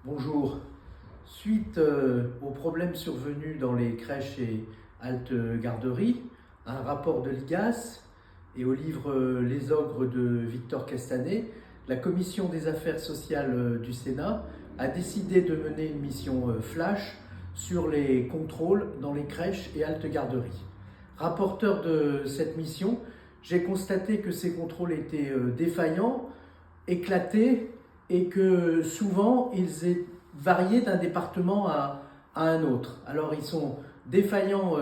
Bonjour. Suite aux problèmes survenus dans les crèches et haltes garderies, un rapport de l'IGAS et au livre Les Ogres de Victor Castanet, la Commission des affaires sociales du Sénat a décidé de mener une mission flash sur les contrôles dans les crèches et haltes garderies. Rapporteur de cette mission, j'ai constaté que ces contrôles étaient défaillants, éclatés, et que souvent ils varié d'un département à un autre. Alors ils sont défaillants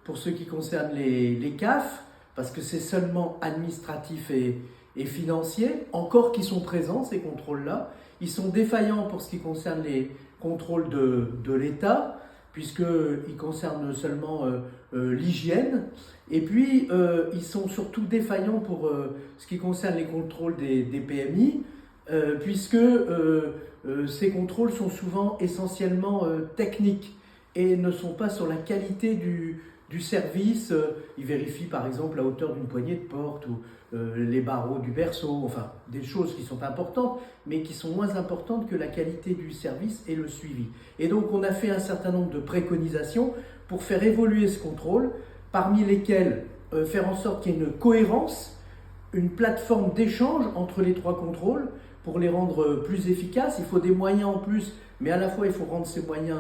pour ce qui concerne les CAF, parce que c'est seulement administratif et financier, encore qu'ils sont présents ces contrôles-là. Ils sont défaillants pour ce qui concerne les contrôles de l'État, puisqu'ils concernent seulement l'hygiène. Et puis, ils sont surtout défaillants pour ce qui concerne les contrôles des PMI, puisque ces contrôles sont souvent essentiellement techniques et ne sont pas sur la qualité du service. Ils vérifient par exemple la hauteur d'une poignée de porte ou les barreaux du berceau, enfin des choses qui sont importantes, mais qui sont moins importantes que la qualité du service et le suivi. Et donc on a fait un certain nombre de préconisations pour faire évoluer ce contrôle, parmi lesquelles faire en sorte qu'il y ait une cohérence, une plateforme d'échange entre les trois contrôles pour les rendre plus efficaces. Il faut des moyens en plus, mais à la fois il faut rendre ces moyens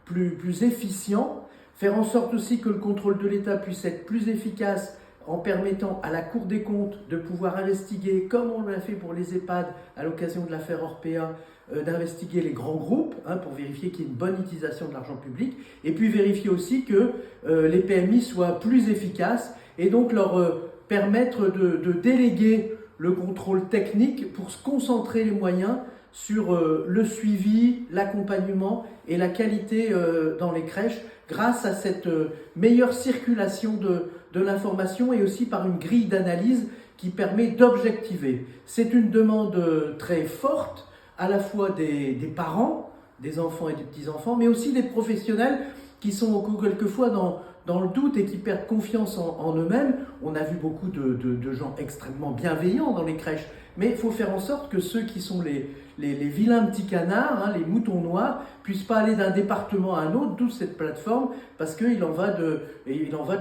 plus efficients. Faire en sorte aussi que le contrôle de l'État puisse être plus efficace en permettant à la Cour des comptes de pouvoir investiguer, comme on l'a fait pour les EHPAD à l'occasion de l'affaire Orpea, d'investiguer les grands groupes pour vérifier qu'il y ait une bonne utilisation de l'argent public, et puis vérifier aussi que les PMI soient plus efficaces et donc leur permettre de déléguer le contrôle technique pour se concentrer les moyens sur le suivi, l'accompagnement et la qualité dans les crèches grâce à cette meilleure circulation de l'information et aussi par une grille d'analyse qui permet d'objectiver. C'est une demande très forte à la fois des parents, des enfants et des petits-enfants, mais aussi des professionnels qui sont quelquefois dans le doute et qui perdent confiance en eux-mêmes. On a vu beaucoup de gens extrêmement bienveillants dans les crèches, mais il faut faire en sorte que ceux qui sont les vilains petits canards, les moutons noirs, puissent pas aller d'un département à un autre, d'où cette plateforme, parce qu'il en va de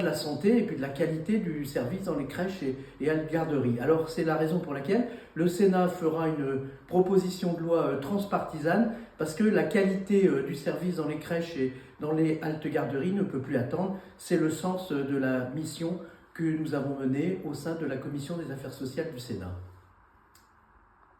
la santé et puis de la qualité du service dans les crèches et haltes garderies. Alors c'est la raison pour laquelle le Sénat fera une proposition de loi transpartisane, parce que la qualité du service dans les crèches et dans les haltes garderies ne peut plus attendre. C'est le sens de la mission que nous avons menée au sein de la Commission des affaires sociales du Sénat.